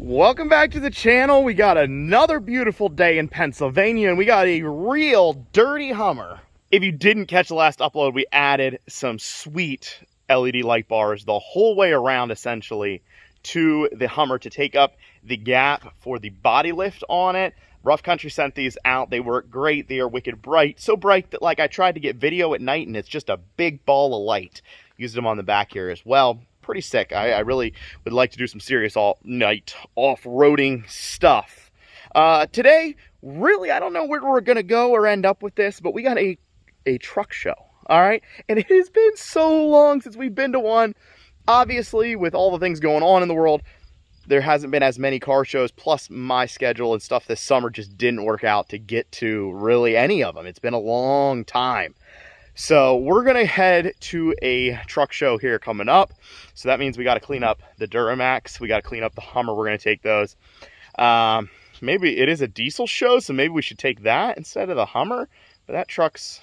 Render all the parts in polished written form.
Welcome back to the channel. We got another beautiful day in Pennsylvania, and we got a real dirty Hummer. If you didn't catch the last upload, we added some sweet LED light bars the whole way around, essentially, to the Hummer to take up the gap for the body lift on it. Rough Country sent these out. They work great. They are wicked bright. So bright that, like, I tried to get video at night, and it's just a big ball of light. Used them on the back here as well. Pretty sick. I really would like to do some serious all-night off-roading stuff. Today, really, I don't know where we're going to go or end up with this, but we got a truck show, all right? And it has been so long since we've been to one. Obviously, with all the things going on in the world, there hasn't been as many car shows, plus my schedule and stuff this summer just didn't work out to get to really any of them. It's been a long time. So we're going to head to a truck show here coming up. So that means we got to clean up the Duramax. We got to clean up the Hummer. We're going to take those. Maybe it is a diesel show, so maybe we should take that instead of the Hummer. But that truck's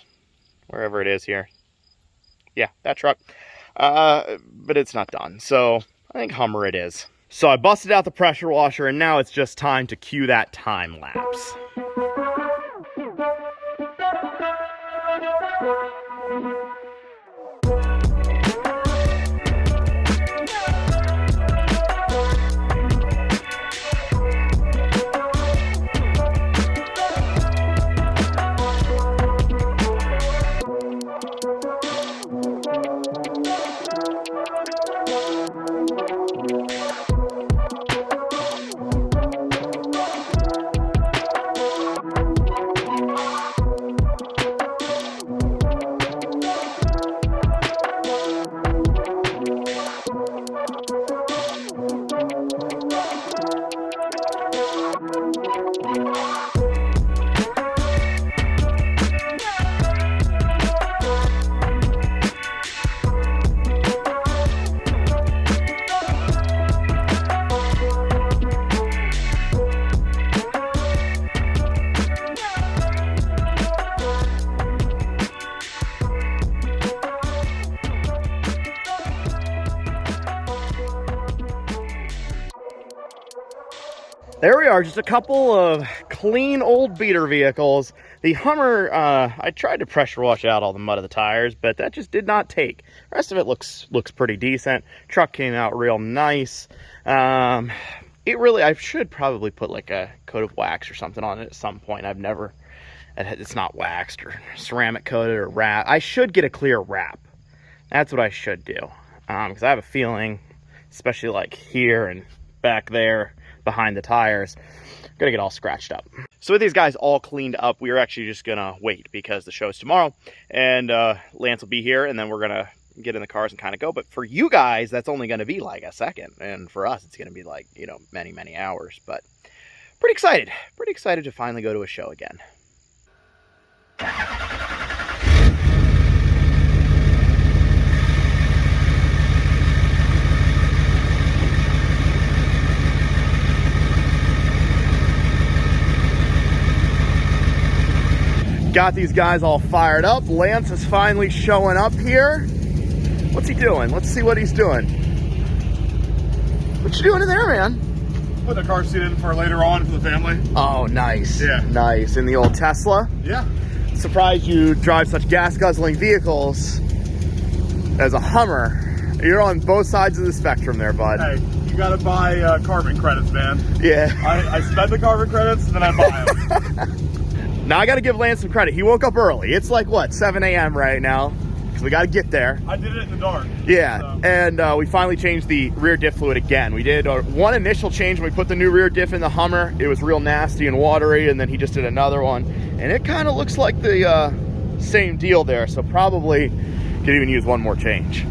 wherever it is here. Yeah, that truck. But it's not done. So I think Hummer it is. So I busted out the pressure washer, and now it's just time to cue that time lapse. There we are, just a couple of clean old beater vehicles. The Hummer, I tried to pressure wash out all the mud of the tires, but that just did not take. The rest of it looks pretty decent. Truck came out real nice. I should probably put like a coat of wax or something on it at some point. It's not waxed or ceramic coated or wrap. I should get a clear wrap. That's what I should do. Because I have a feeling, especially like here and back there, behind the tires, gonna get all scratched up. So with these guys all cleaned up, we are actually just gonna wait because the show's tomorrow, and Lance will be here, and then we're gonna get in the cars and kind of go. But for you guys, that's only gonna be like a second, and for us, it's gonna be like, you know, many hours. But pretty excited to finally go to a show again. Got these guys all fired up. Lance is finally showing up here. What's he doing? Let's see what he's doing. What you doing in there, man? Put the car seat in for later on for the family. Oh, nice. Yeah. Nice. In the old Tesla? Yeah. Surprised you drive such gas-guzzling vehicles as a Hummer. You're on both sides of the spectrum there, bud. Hey, you gotta buy carbon credits, man. Yeah. I spend the carbon credits and then I buy them. Now I got to give Lance some credit. He woke up early. It's like, what, 7 a.m. right now? Because we got to get there. I did it in the dark. Yeah, so. And we finally changed the rear diff fluid again. We did one initial change when we put the new rear diff in the Hummer. It was real nasty and watery, and then he just did another one. And it kind of looks like the same deal there, so probably could even use one more change.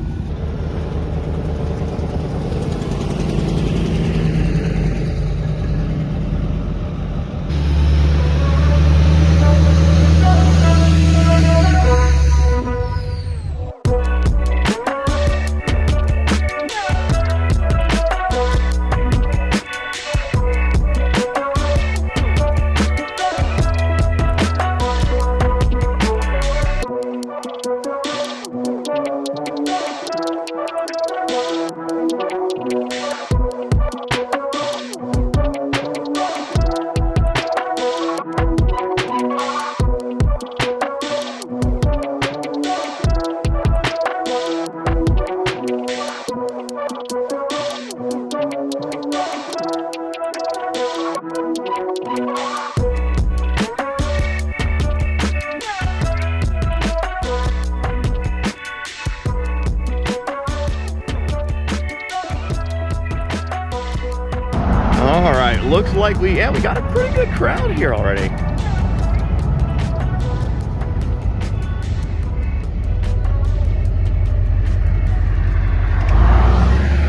All right, looks like we got a pretty good crowd here already.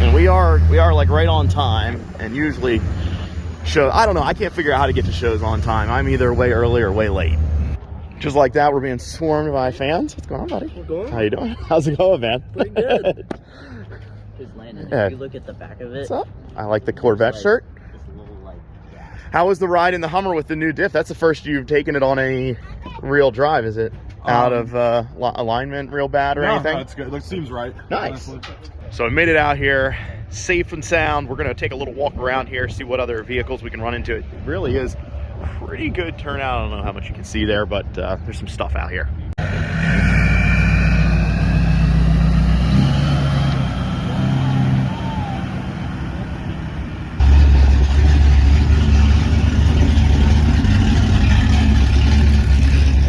And we are like right on time, and usually I don't know, I can't figure out how to get to shows on time. I'm either way early or way late. Just like that, we're being swarmed by fans. What's going on, buddy? What's going on? How you doing? How's it going, man? Pretty good. Just landing. Yeah. If you look at the back of it. What's up? I like the Corvette shirt. It's a little like, yeah. How was the ride in the Hummer with the new diff? That's the first you've taken it on a real drive, is it? Out of alignment real bad or anything? No, it's good. It seems right. Nice. Honestly. So we made it out here, safe and sound. We're gonna take a little walk around here, see what other vehicles we can run into. It really is pretty good turnout. I don't know how much you can see there, but there's some stuff out here.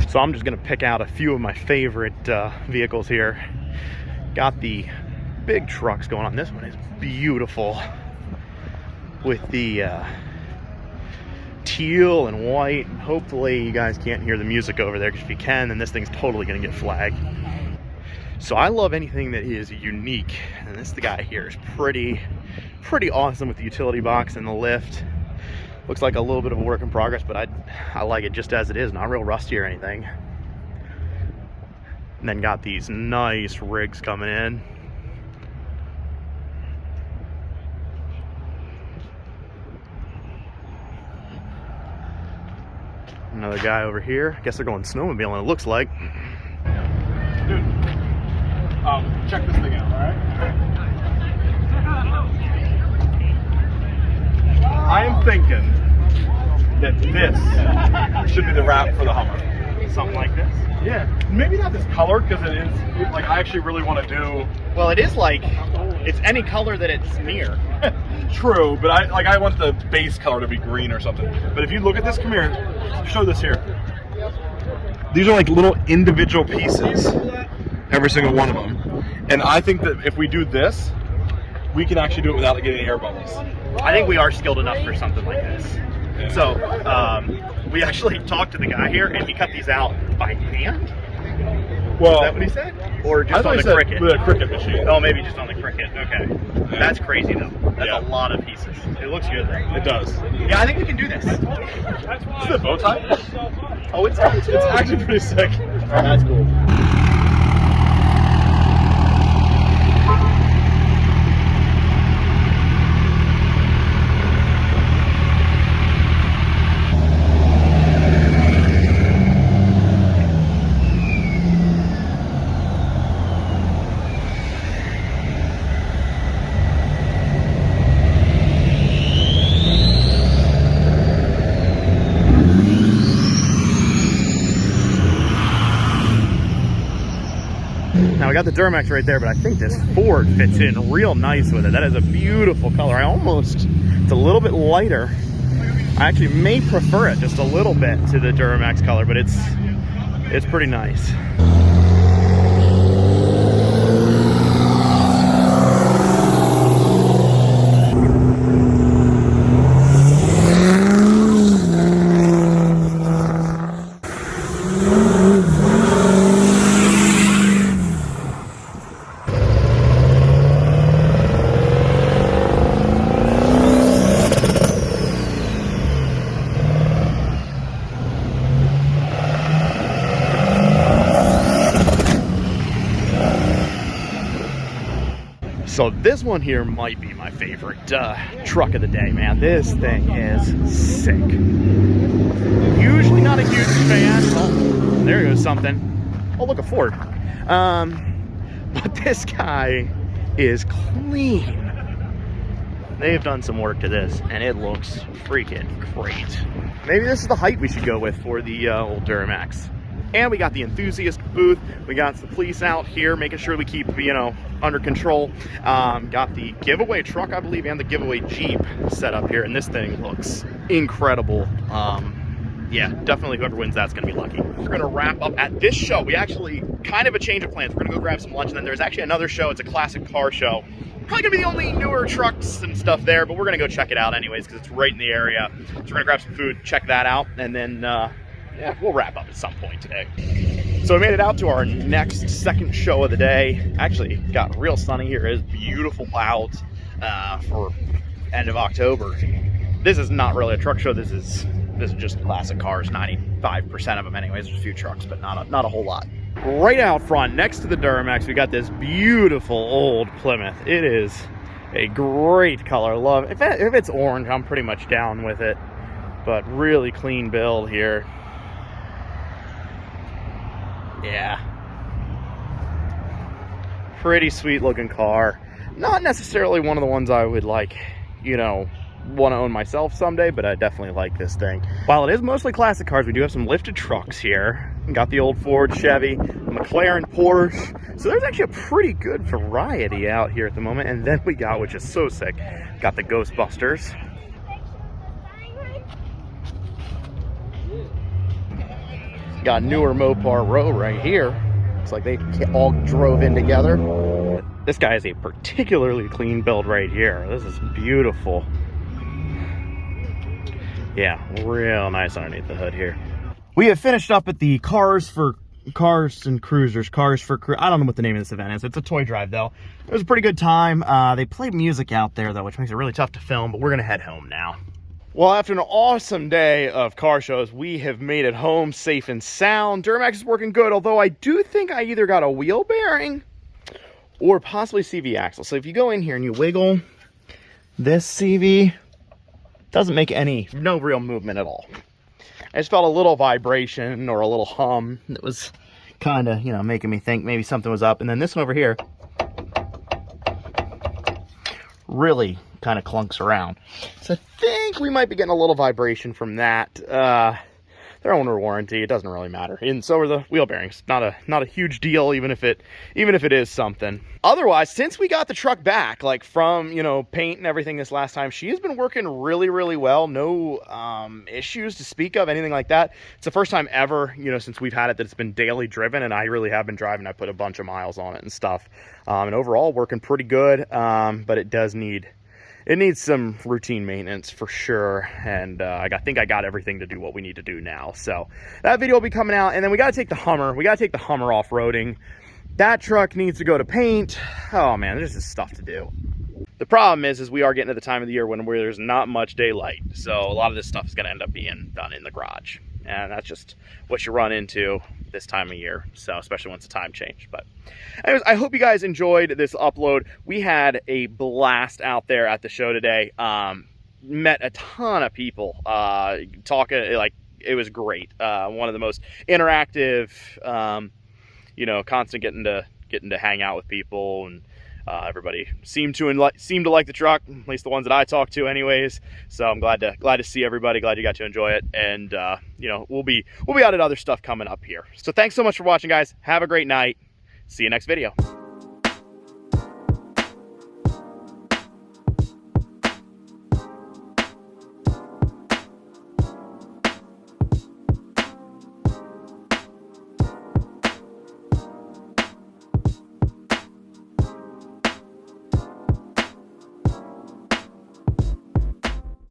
So I'm just gonna pick out a few of my favorite vehicles here. Got the big trucks going on. This one is beautiful with the teal and white. Hopefully you guys can't hear the music over there, because if you can, then this thing's totally gonna get flagged. So I love anything that is unique, and this guy here is pretty awesome with the utility box and the lift. Looks like a little bit of a work in progress, but I like it just as it is, not real rusty or anything. And then got these nice rigs coming in. Another guy over here. I guess they're going snowmobiling, it looks like. Dude, check this thing out, all right? I am thinking that this should be the wrap for the Hummer. Something like this. Yeah, maybe not this color, because it is, like, I actually really want to do... Well, it is like, it's any color that it's near. True, but I want the base color to be green or something. But if you look at this, come here, show this here. These are like little individual pieces, every single one of them. And I think that if we do this, we can actually do it without getting air bubbles. I think we are skilled enough for something like this. Yeah. So, we actually talked to the guy here, and we cut these out by hand. Well, Is that what he said? Or I just thought on he the said Cricket? with a Cricket machine. Oh, maybe just on the Cricket. Okay. That's crazy, though. That's Yeah. a lot of pieces. It looks good, though. It does. Yeah, I think we can do this. Is it a bow tie? Oh, it's actually pretty sick. That's cool. Now we got the Duramax right there, but I think this Ford fits in real nice with it. That is a beautiful color. It's a little bit lighter. I actually may prefer it just a little bit to the Duramax color, but it's pretty nice. So this one here might be my favorite truck of the day, man. This thing is sick. Usually not a huge fan. Oh, there goes something. Oh, look, a Ford. But this guy is clean. They've done some work to this, and it looks freaking great. Maybe this is the height we should go with for the old Duramax. And we got the enthusiast booth. We got the police out here making sure we keep, under control. Got the giveaway truck, I believe, and the giveaway Jeep set up here. And this thing looks incredible. Yeah, definitely whoever wins that's going to be lucky. We're going to wrap up at this show. We actually, kind of a change of plans. We're going to go grab some lunch, and then there's actually another show. It's a classic car show Probably gonna be the only newer trucks and stuff there, but we're gonna go check it out anyways because it's right in the area. So we're gonna grab some food, check that out, and then yeah, we'll wrap up at some point today. So we made it out to our second show of the day. Actually, got real sunny here. It is beautiful clouds for end of October. This is not really a truck show. This is just classic cars. 95% of them, anyways. There's a few trucks, but not a whole lot. Right out front, next to the Duramax, we got this beautiful old Plymouth. It is a great color. Love. If it's orange, I'm pretty much down with it. But really clean build here. Yeah. Pretty sweet looking car. Not necessarily one of the ones I would like, you know, want to own myself someday, but I definitely like this thing. While it is mostly classic cars, we do have some lifted trucks here. We got the old Ford, Chevy, McLaren, Porsche. So there's actually a pretty good variety out here at the moment. And then we got, which is so sick, got the Ghostbusters. Got newer Mopar row right here. Looks like they all drove in together. This guy is a particularly clean build right here. This is beautiful. Yeah, real nice underneath the hood here. We have finished up at the Cars and Cruisers. I don't know what the name of this event is. It's a toy drive though. It was a pretty good time. They played music out there though, which makes it really tough to film, but we're gonna head home now. Well, after an awesome day of car shows, we have made it home safe and sound. Duramax is working good, although I do think I either got a wheel bearing or possibly CV axle. So if you go in here and you wiggle this CV, doesn't make no real movement at all. I just felt a little vibration or a little hum that was kind of, you know, making me think maybe something was up. And then this one over here really kind of clunks around. So I think we might be getting a little vibration from that. They're under warranty. It doesn't really matter. And so are the wheel bearings. Not a huge deal, even if it is something. Otherwise, since we got the truck back, like from, you know, paint and everything this last time, she has been working really, really well. No issues to speak of, anything like that. It's the first time ever, you know, since we've had it that it's been daily driven, and I really have been driving. I put a bunch of miles on it and stuff. And overall, working pretty good. But it does need some routine maintenance for sure, and I think I got everything to do what we need to do now. So that video will be coming out, and then we got to take the Hummer. We got to take the Hummer off-roading. That truck needs to go to paint. Oh man, there's just stuff to do. The problem is we are getting to the time of the year when there's not much daylight, so a lot of this stuff is going to end up being done in the garage, and that's just what you run into this time of year, so especially once the time changed. But anyways, I hope you guys enjoyed this upload. We had a blast out there at the show today. Met a ton of people talking, like, it was great. One of the most interactive, you know, constant getting to hang out with people, and everybody seemed to like the truck, at least the ones that I talked to anyways. So I'm glad to see everybody, glad you got to enjoy it. And you know, we'll be out at other stuff coming up here. So thanks so much for watching, guys. Have a great night. See you next video.